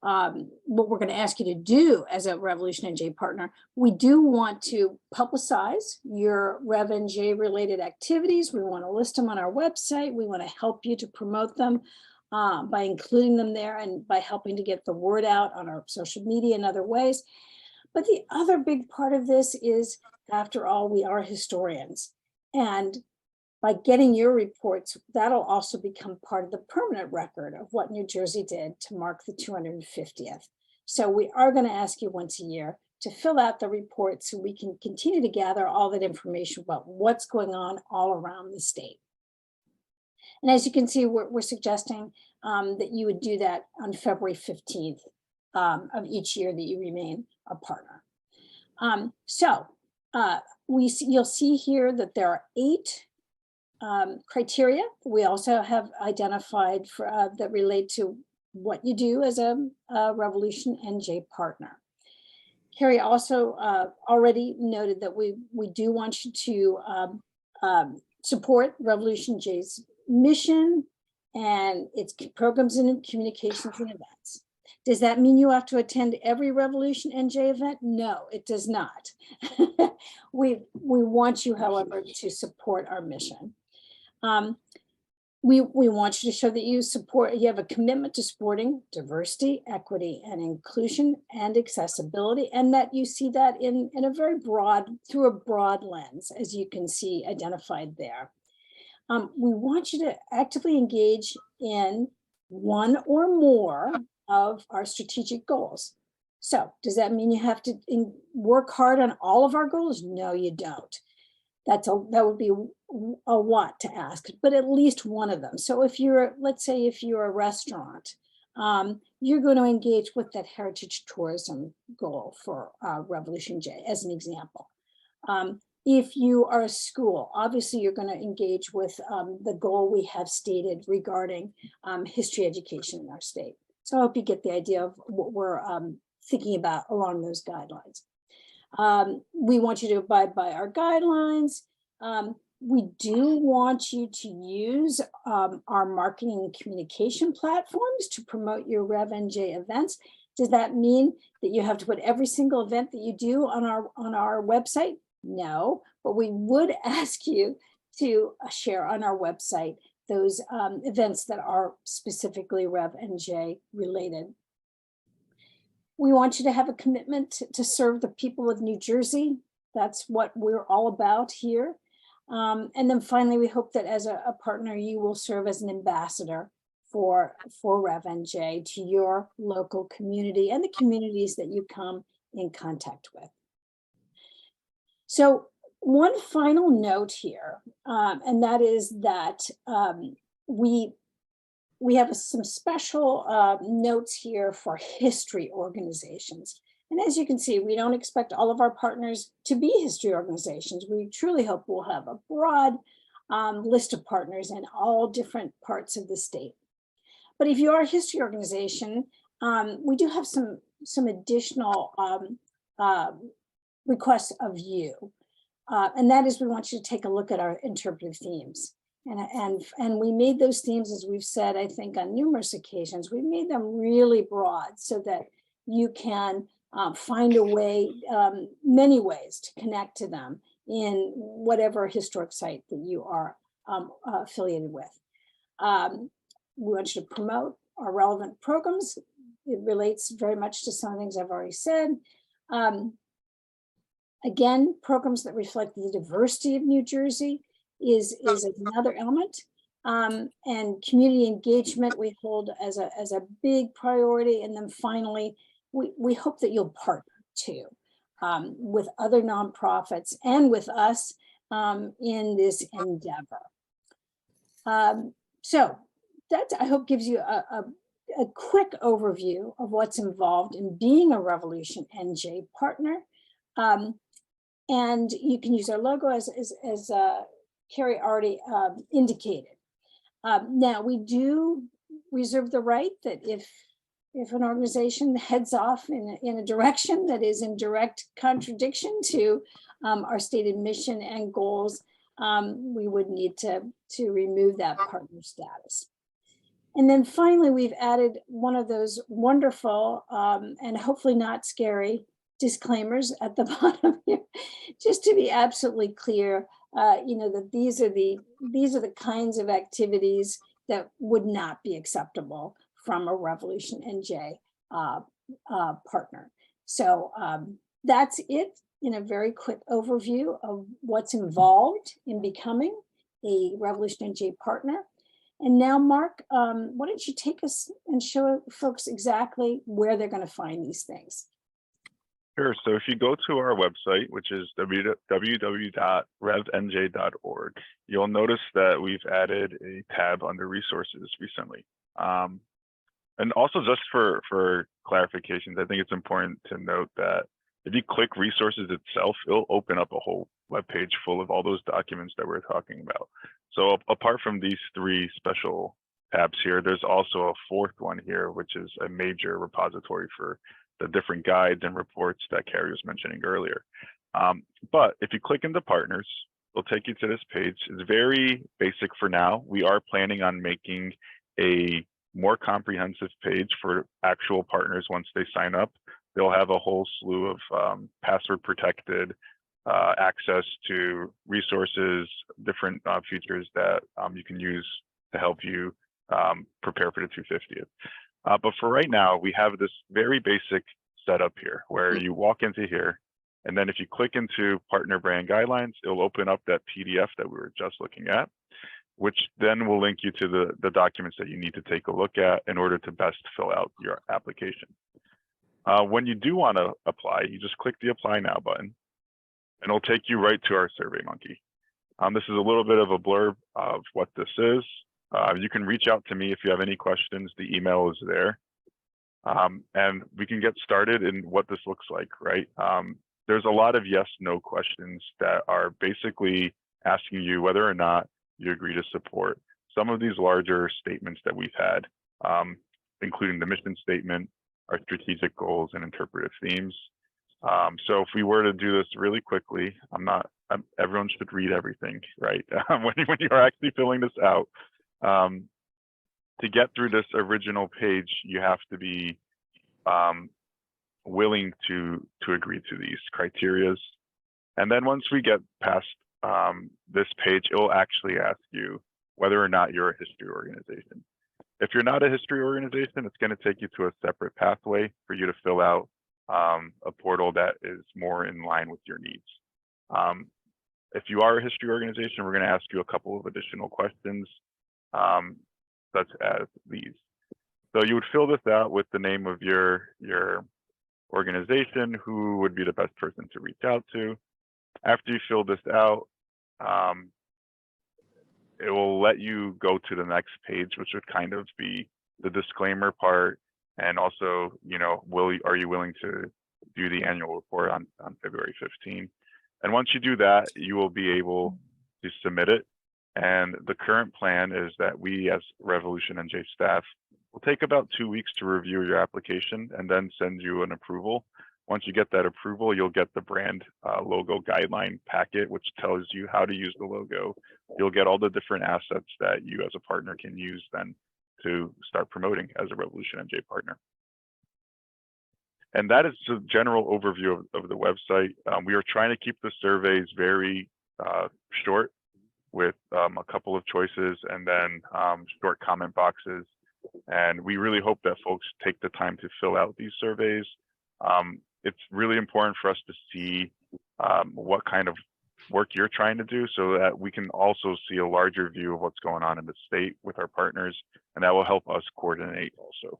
[SPEAKER 1] what we're going to ask you to do as a RevolutionNJ partner, we do want to publicize your RevNJ related activities. We want to list them on our website. We want to help you to promote them by including them there and by helping to get the word out on our social media and other ways. But the other big part of this is, after all, we are historians. And by getting your reports, that'll also become part of the permanent record of what New Jersey did to mark the 250th. So we are going to ask you once a year to fill out the report so we can continue to gather all that information about what's going on all around the state. And as you can see, we're suggesting that you would do that on February 15th of each year that you remain a partner. You'll see here that there are 8 criteria we also have identified for that relate to what you do as a RevolutionNJ partner. Carrie also already noted that we do want you to support RevolutionNJ's mission and its programs and communications and events. Does that mean you have to attend every RevolutionNJ event? No, it does not. We want you, however, to support our mission. We want you to show that you have a commitment to supporting diversity, equity, and inclusion and accessibility, and that you see that in a very through a broad lens, as you can see identified there. We want you to actively engage in one or more of our strategic goals. So does that mean you have to work hard on all of our goals? No, you don't. That would be a lot to ask, but at least one of them. So if let's say if you're a restaurant, you're going to engage with that heritage tourism goal for RevolutionNJ as an example. If you are a school, obviously you're going to engage with the goal we have stated regarding history education in our state. So I hope you get the idea of what we're thinking about along those guidelines. We want you to abide by our guidelines. We do want you to use our marketing and communication platforms to promote your RevNJ events. Does that mean that you have to put every single event that you do on our website? No, but we would ask you to share on our website those events that are specifically RevNJ related. We want you to have a commitment to serve the people of New Jersey. That's what we're all about here. And then finally, we hope that as a partner, you will serve as an ambassador for RevNJ to your local community and the communities that you come in contact with. So one final note here, and that is that we have some special notes here for history organizations. And as you can see, we don't expect all of our partners to be history organizations. We truly hope we'll have a broad list of partners in all different parts of the state. But if you are a history organization, we do have some additional requests of you. And that is, we want you to take a look at our interpretive themes. And we made those themes, as we've said, I think on numerous occasions, we made them really broad so that you can find a way, many ways to connect to them in whatever historic site that you are affiliated with. We want you to promote our relevant programs. It relates very much to some things I've already said. Again, programs that reflect the diversity of New Jersey is another element. And community engagement we hold as a big priority. And then finally, we hope that you'll partner too with other nonprofits and with us in this endeavor. So that, I hope, gives you a quick overview of what's involved in being a RevolutionNJ partner. And you can use our logo as Carrie already indicated. Now, we do reserve the right that if an organization heads off in a direction that is in direct contradiction to our stated mission and goals, we would need to remove that partner status. And then finally, we've added one of those wonderful and hopefully not scary disclaimers at the bottom here, just to be absolutely clear, that these are the kinds of activities that would not be acceptable from a RevolutionNJ partner. So that's it in a very quick overview of what's involved in becoming a RevolutionNJ partner. And now, Mark, why don't you take us and show folks exactly where they're going to find these things?
[SPEAKER 3] Sure. So if you go to our website, which is www.revnj.org, you'll notice that we've added a tab under resources recently. And also, just for clarifications, I think it's important to note that if you click resources itself, it'll open up a whole web page full of all those documents that we're talking about. So apart from these three special tabs here, there's also a fourth one here, which is a major repository for the different guides and reports that Carrie was mentioning earlier. But if you click into partners, it'll take you to this page. It's very basic for now. We are planning on making a more comprehensive page for actual partners once they sign up. They'll have a whole slew of password protected access to resources, different features that you can use to help you prepare for the 250th. But for right now, we have this very basic setup here where you walk into here, and then if you click into partner brand guidelines, it'll open up that PDF that we were just looking at, which then will link you to the documents that you need to take a look at in order to best fill out your application. When you do want to apply, you just click the Apply Now button, and it'll take you right to our SurveyMonkey. This is a little bit of a blurb of what this is. You can reach out to me if you have any questions. The email is there. And we can get started in what this looks like, right? There's a lot of yes, no questions that are basically asking you whether or not you agree to support some of these larger statements that we've had, including the mission statement, our strategic goals, and interpretive themes. So if we were to do this really quickly, everyone should read everything, right? when you are actually filling this out, to get through this original page, you have to be willing to agree to these criterias. And then once we get past this page, it will actually ask you whether or not you're a history organization. If you're not a history organization, it's going to take you to a separate pathway for you to fill out a portal that is more in line with your needs. If you are a history organization, we're going to ask you a couple of additional questions, such as these. So you would fill this out with the name of your organization, who would be the best person to reach out to. After you fill this out, it will let you go to the next page, which would kind of be the disclaimer part. And also, are you willing to do the annual report on February 15? And once you do that, you will be able to submit it. And the current plan is that we, as RevolutionNJ staff, will take about 2 weeks to review your application and then send you an approval. Once you get that approval, you'll get the brand logo guideline packet, which tells you how to use the logo. You'll get all the different assets that you as a partner can use then to start promoting as a RevolutionNJ partner. And that is the general overview of the website. We are trying to keep the surveys very short, with a couple of choices and then short comment boxes. And we really hope that folks take the time to fill out these surveys. It's really important for us to see what kind of work you're trying to do so that we can also see a larger view of what's going on in the state with our partners, and that will help us coordinate also.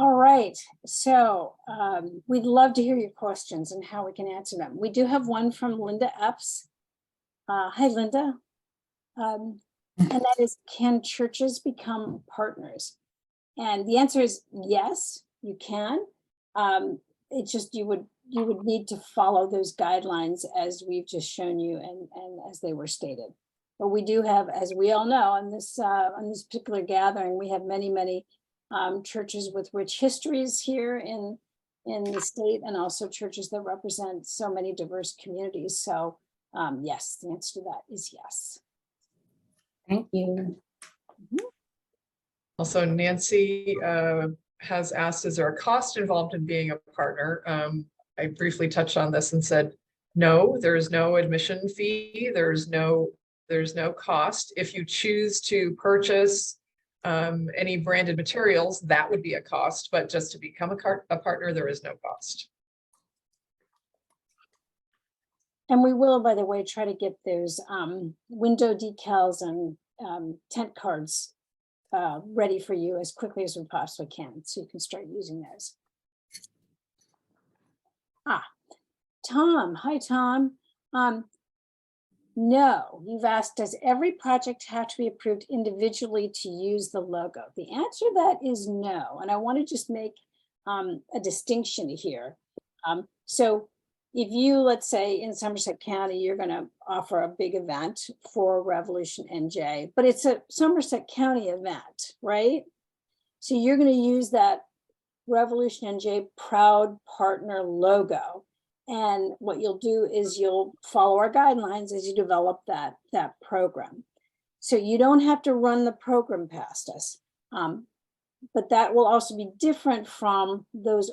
[SPEAKER 1] All right, so we'd love to hear your questions and how we can answer them. We do have one from Linda Epps. Hi, Linda. And that is, can churches become partners? And the answer is yes, you can. It's just you would need to follow those guidelines as we've just shown you and as they were stated. But we do have, as we all know, on this particular gathering, we have many churches with rich histories here in the state, and also churches that represent so many diverse communities. So yes, the answer to that is yes.
[SPEAKER 5] Thank you.
[SPEAKER 2] Also, Nancy has asked, is there a cost involved in being a partner? I briefly touched on this and said, No, there's no admission fee. There's no cost. If you choose to purchase any branded materials, that would be a cost, but just to become a partner, there is no cost.
[SPEAKER 1] And we will, by the way, try to get those window decals and tent cards ready for you as quickly as we possibly can, so you can start using those. Tom, hi, Tom. No, you've asked, does every project have to be approved individually to use the logo? The answer to that is no. And I want to just make a distinction here. So if you, let's say in Somerset County, you're going to offer a big event for RevolutionNJ, but it's a Somerset County event, right? So you're going to use that RevolutionNJ Proud Partner logo. And what you'll do is you'll follow our guidelines as you develop that program. So you don't have to run the program past us. But that will also be different from those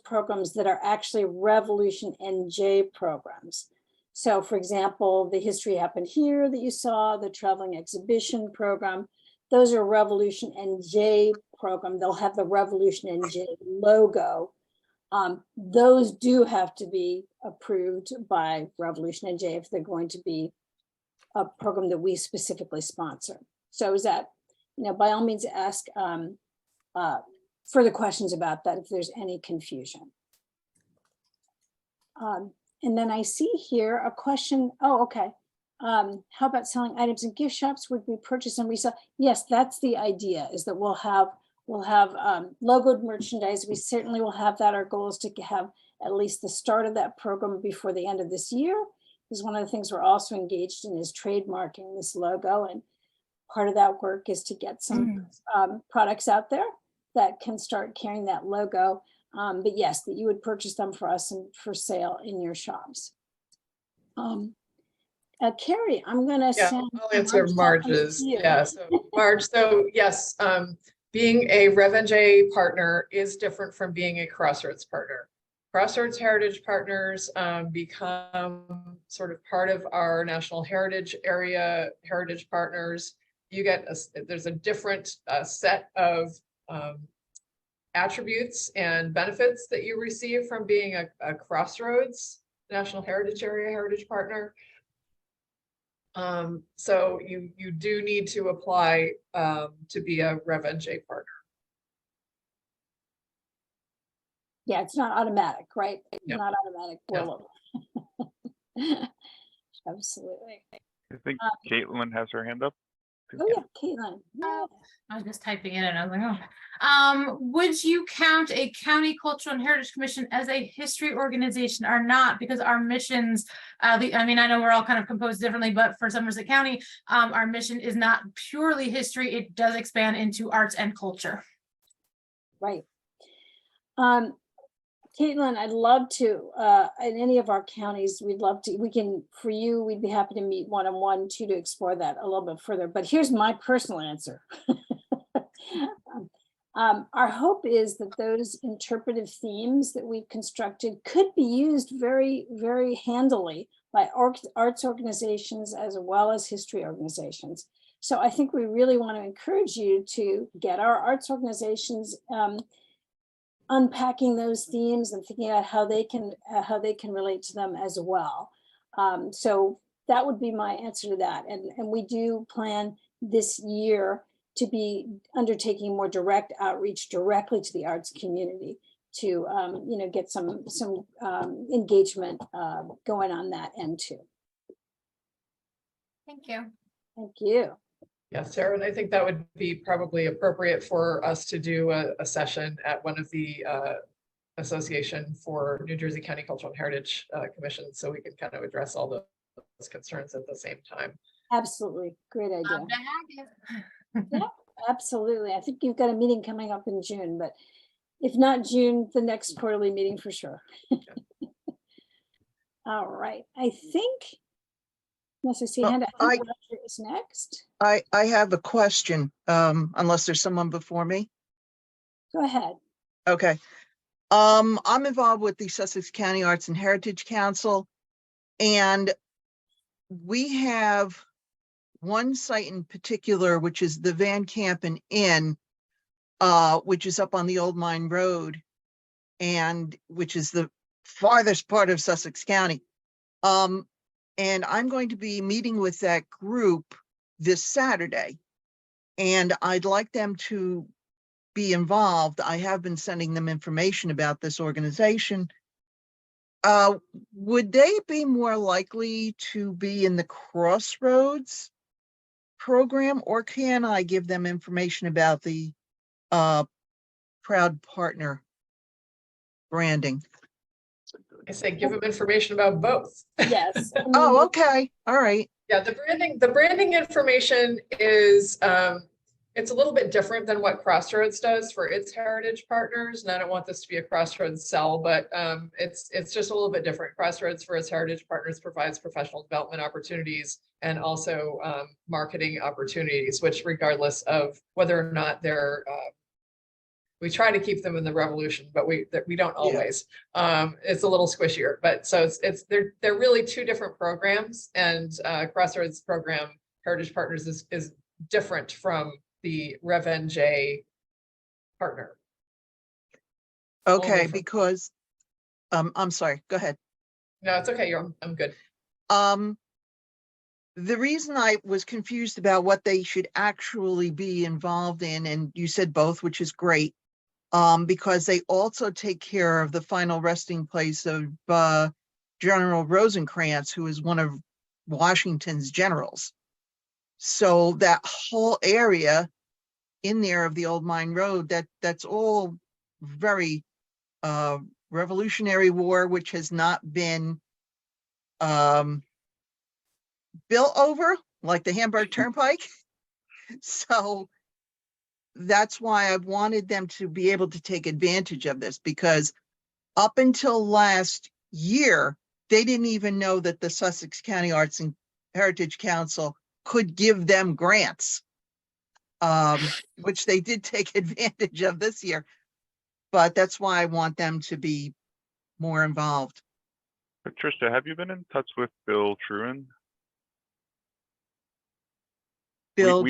[SPEAKER 1] programs that are actually RevolutionNJ programs. So for example, the History Happened Here that you saw, the Traveling Exhibition program, those are RevolutionNJ program. They'll have the RevolutionNJ logo. Those do have to be approved by RevolutionNJ if they're going to be a program that we specifically sponsor. So is that, by all means, ask further questions about that if there's any confusion. And then I see here a question. Oh, okay. How about selling items in gift shops? Would we purchase and resell? Yes, that's the idea, is that we'll have logoed merchandise. We certainly will have that. Our goal is to have at least the start of that program before the end of this year. Because one of the things we're also engaged in is trademarking this logo. And part of that work is to get some products out there that can start carrying that logo. But yes, that you would purchase them for us and for sale in your shops. Carrie, I'm going to send.
[SPEAKER 2] I'll answer Marge's. Yeah, so Marge, so yes, being a RevNJ partner is different from being a Crossroads partner. Crossroads Heritage Partners become sort of part of our National Heritage Area Heritage Partners. You get there's a different set of attributes and benefits that you receive from being a Crossroads National Heritage Area Heritage Partner. So you do need to apply to be a RevNJ partner.
[SPEAKER 1] Yeah, it's not automatic, right? It's
[SPEAKER 2] No.
[SPEAKER 1] not automatic.
[SPEAKER 2] No.
[SPEAKER 1] Absolutely.
[SPEAKER 3] I think Caitlin has her hand up.
[SPEAKER 1] Oh yeah, Caitlin. Yeah.
[SPEAKER 6] I was just typing it and I was like, oh. Would you count a county cultural and heritage commission as a history organization or not? Because our missions, I mean, I know we're all kind of composed differently, but for Somerset County, our mission is not purely history. It does expand into arts and culture.
[SPEAKER 1] Right. Caitlin, I'd love to, in any of our counties, we'd love to, for you, we'd be happy to meet one-on-one too, to explore that a little bit further. But here's my personal answer. Our hope is that those interpretive themes that we've constructed could be used very, very handily by arts organizations as well as history organizations. So I think we really want to encourage you to get our arts organizations unpacking those themes and thinking about how they can relate to them as well. So that would be my answer to that. And we do plan this year to be undertaking more direct outreach directly to the arts community to get some engagement going on that end too.
[SPEAKER 6] Thank you.
[SPEAKER 1] Thank you.
[SPEAKER 2] Yeah, Sarah, and I think that would be probably appropriate for us to do a session at one of the Association for New Jersey County Cultural and Heritage Commissions, so we can kind of address all those concerns at the same time.
[SPEAKER 1] Absolutely. Great idea.
[SPEAKER 6] Love to have you.
[SPEAKER 1] Yeah, absolutely. I think you've got a meeting coming up in June, but if not June, the next quarterly meeting for sure. All right. I think, unless I see a hand, I think Roger is next.
[SPEAKER 7] I have a question, unless there's someone before me.
[SPEAKER 1] Go ahead.
[SPEAKER 7] Okay. I'm involved with the Sussex County Arts and Heritage Council. And we have one site in particular, which is the Van Campen Inn, which is up on the Old Mine Road, and which is the farthest part of Sussex County. And I'm going to be meeting with that group this Saturday, and I'd like them to be involved. I have been sending them information about this organization. Would they be more likely to be in the Crossroads program, or can I give them information about the Proud Partner branding?
[SPEAKER 2] I say give them information about both.
[SPEAKER 1] Yes. I mean,
[SPEAKER 7] Oh, okay. All right.
[SPEAKER 2] Yeah, the branding information is, it's a little bit different than what Crossroads does for its heritage partners. And I don't want this to be a Crossroads sell, but it's just a little bit different. Crossroads for its heritage partners provides professional development opportunities and also marketing opportunities, which regardless of whether or not they're we try to keep them in the Revolution, but we don't always. It's a little squishier, but so they're really two different programs, and Crossroads program Heritage Partners is different from the RevolutionNJ partner.
[SPEAKER 7] Okay, because I'm sorry, go ahead.
[SPEAKER 2] No, it's okay. I'm good.
[SPEAKER 7] The reason I was confused about what they should actually be involved in, and you said both, which is great, because they also take care of the final resting place of General Rosencrantz, who is one of Washington's generals. So that whole area in there of the Old Mine Road, that's all very Revolutionary War, which has not been built over, like the Hamburg Turnpike. So that's why I wanted them to be able to take advantage of this, because up until last year, they didn't even know that the Sussex County Arts and Heritage Council could give them grants, which they did take advantage of this year. But that's why I want them to be more involved.
[SPEAKER 3] Patricia, have you been in touch with Bill Truan?
[SPEAKER 7] Bill,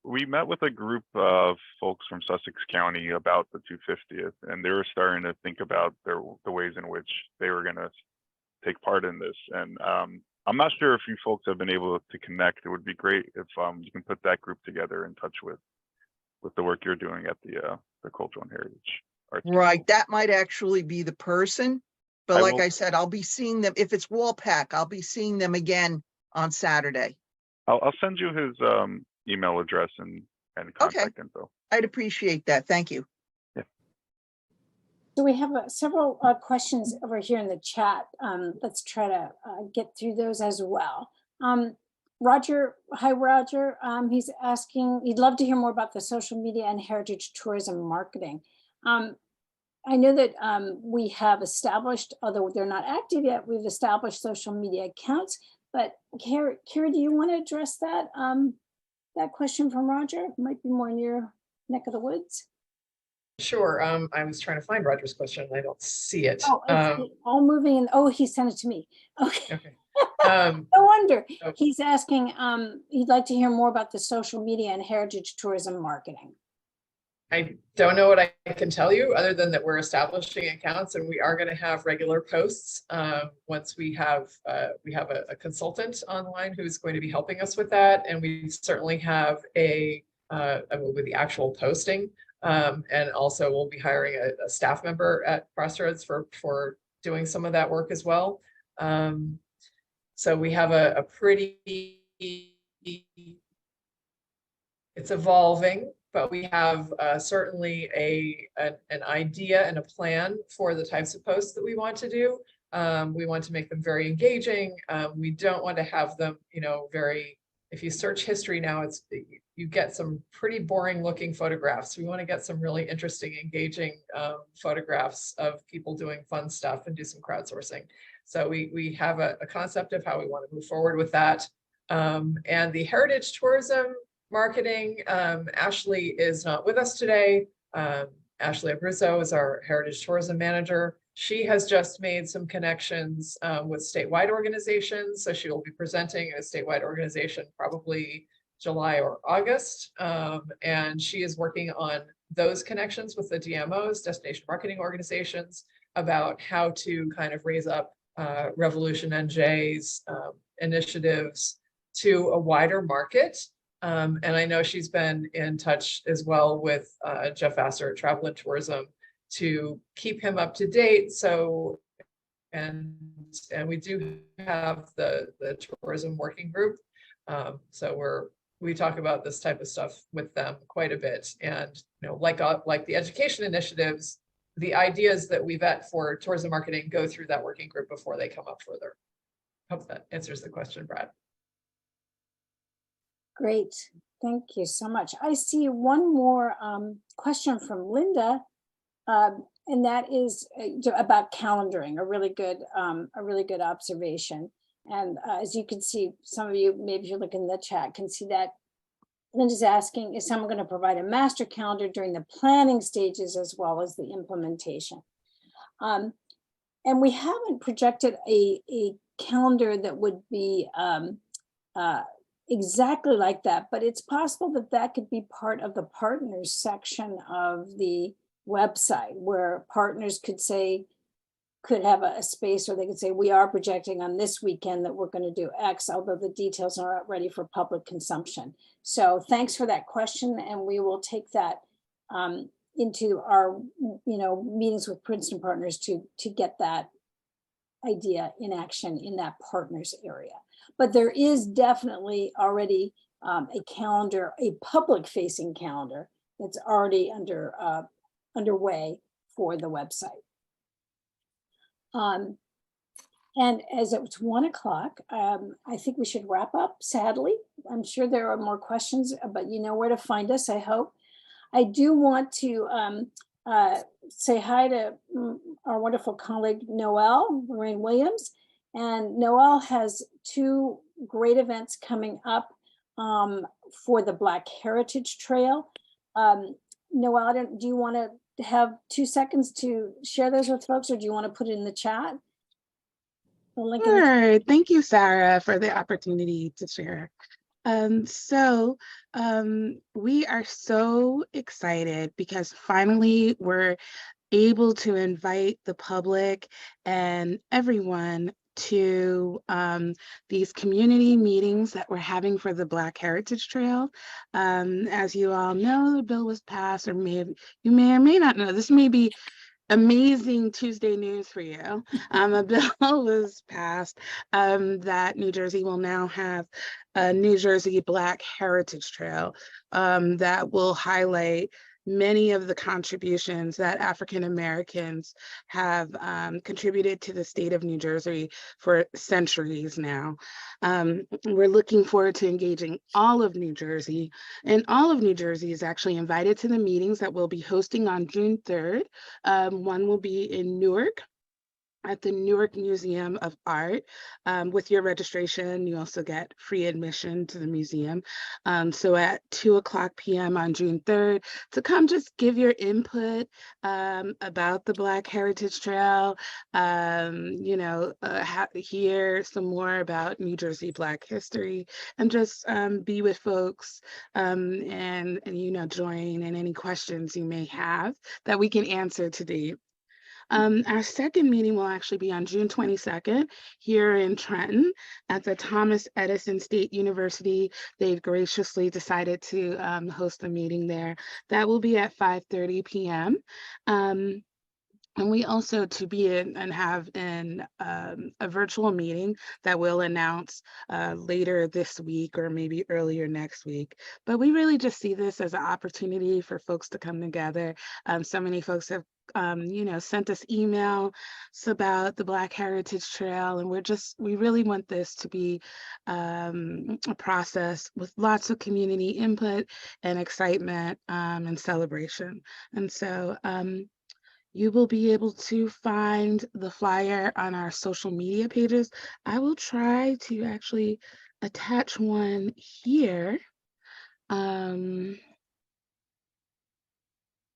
[SPEAKER 3] We met with a group of folks from Sussex County about the 250th, and they were starting to think about the ways in which they were going to take part in this. And I'm not sure if you folks have been able to connect. It would be great if you can put that group together in touch with the work you're doing at the Cultural and Heritage Arts.
[SPEAKER 7] right, that might actually be the person. But like
[SPEAKER 3] will-
[SPEAKER 7] I said, I'll be seeing them. If it's Wallpack, I'll be seeing them again on Saturday.
[SPEAKER 3] I'll send you his email address and contact info.
[SPEAKER 7] I'd appreciate that. Thank you.
[SPEAKER 1] So we have several questions over here in the chat. Let's try to get through those as well. Roger, hi Roger. He's asking, he'd love to hear more about the social media and heritage tourism marketing. I know that we have established, although they're not active yet, we've established social media accounts. But Carrie, do you want to address that that question from Roger? It might be more in your neck of the woods.
[SPEAKER 2] Sure. I was trying to find Roger's question and I don't see it.
[SPEAKER 1] Oh, it's all moving and oh, he sent it to me. Okay.
[SPEAKER 2] Okay.
[SPEAKER 1] No wonder.
[SPEAKER 2] Oh.
[SPEAKER 1] He's asking, he'd like to hear more about the social media and heritage tourism marketing.
[SPEAKER 2] I don't know what I can tell you other than that we're establishing accounts and we are going to have regular posts once we have a consultant online who's going to be helping us with that, and we certainly have with the actual posting, and also we'll be hiring a staff member at Crossroads for doing some of that work as well. So we have a pretty, it's evolving, but we have certainly an idea and a plan for the types of posts that we want to do. We want to make them very engaging. We don't want to have them, if you search history now, you get some pretty boring looking photographs. We want to get some really interesting, engaging photographs of people doing fun stuff and do some crowdsourcing. So we have a concept of how we want to move forward with that. And the heritage tourism marketing, Ashley is not with us today. Ashley Abruzzo is our heritage tourism manager. She has just made some connections with statewide organizations. So she will be presenting a statewide organization probably July or August. And she is working on those connections with the DMOs, destination marketing organizations, about how to kind of raise up RevolutionNJ's initiatives to a wider market. And I know she's been in touch as well with Jeff Vassar at Travel and Tourism to keep him up to date. So, and we do have the tourism working group. So we talk about this type of stuff with them quite a bit. And, you know, like the education initiatives, the ideas that we vet for tourism marketing go through that working group before they come up further. Hope that answers the question, Brad.
[SPEAKER 1] Great, thank you so much. I see one more question from Linda, and that is about calendaring. A really good observation. And as you can see, some of you, maybe if you look in the chat, can see that Linda's asking, is someone going to provide a master calendar during the planning stages as well as the implementation? And we haven't projected a calendar that would be exactly like that, but it's possible that that could be part of the partners section of the website, where partners could have a space where they could say, we are projecting on this weekend that we're going to do X, although the details aren't ready for public consumption. So thanks for that question, and we will take that into our meetings with Princeton partners to get that idea in action in that partners area. But there is definitely already a calendar, a public facing calendar that's already underway for the website. And as it's 1 o'clock, I think we should wrap up, sadly. I'm sure there are more questions, but you know where to find us, I hope. I do want to say hi to our wonderful colleague, Noelle Lorraine Williams. And Noelle has 2 great events coming up for the Black Heritage Trail. Noelle, do you want to have 2 seconds to share those with folks, or do you want to put it in the chat? The link in the chat.
[SPEAKER 8] Sure. Thank you, Sarah, for the opportunity to share. We are so excited because finally we're able to invite the public and everyone to these community meetings that we're having for the Black Heritage Trail. As you all know, the bill was passed, or you may or may not know, this may be amazing Tuesday news for you. A bill was passed that New Jersey will now have a New Jersey Black Heritage Trail that will highlight many of the contributions that African Americans have contributed to the state of New Jersey for centuries now. We're looking forward to engaging all of New Jersey, and all of New Jersey is actually invited to the meetings that we'll be hosting on June 3rd. One will be in Newark at the Newark Museum of Art. With your registration, you also get free admission to the museum. So at 2:00 p.m. on June 3rd, to come just give your input about the Black Heritage Trail, hear some more about New Jersey Black history, and just be with folks and join in any questions you may have that we can answer today. Our second meeting will actually be on June 22nd here in Trenton at the Thomas Edison State University. They've graciously decided to host a meeting there. That will be at 5:30 p.m. And we also have a virtual meeting that we'll announce later this week or maybe earlier next week. But we really just see this as an opportunity for folks to come together. So many folks have sent us emails about the Black Heritage Trail, and we really want this to be a process with lots of community input and excitement and celebration. And so you will be able to find the flyer on our social media pages. I will try to actually attach one here.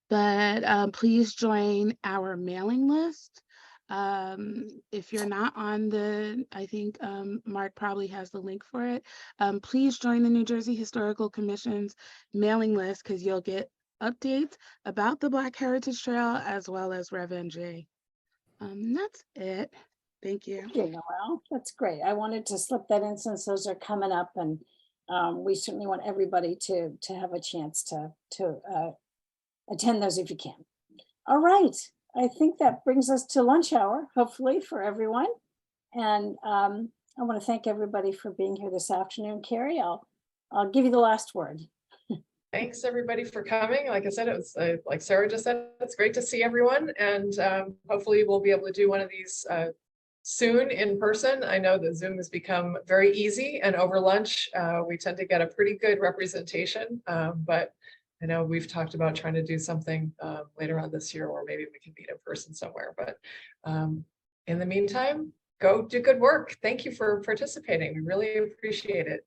[SPEAKER 8] But please join our mailing list If you're not on I think Mark probably has the link for it. Please join the New Jersey Historical Commission's mailing list because you'll get updates about the Black Heritage Trail as well as RevolutionNJ. That's it. Thank you.
[SPEAKER 1] Thank you, Noel. That's great. I wanted to slip that in since those are coming up, and we certainly want everybody to have a chance to attend those if you can. All right. I think that brings us to lunch hour, hopefully for everyone. And I want to thank everybody for being here this afternoon. Carrie, I'll give you the last word.
[SPEAKER 2] Thanks, everybody, for coming. Like I said, it was like Sarah just said, it's great to see everyone. And hopefully we'll be able to do one of these soon in person. I know that Zoom has become very easy, and over lunch, we tend to get a pretty good representation. But I know we've talked about trying to do something later on this year, or maybe we can meet in person somewhere. But in the meantime, go do good work. Thank you for participating. We really appreciate it.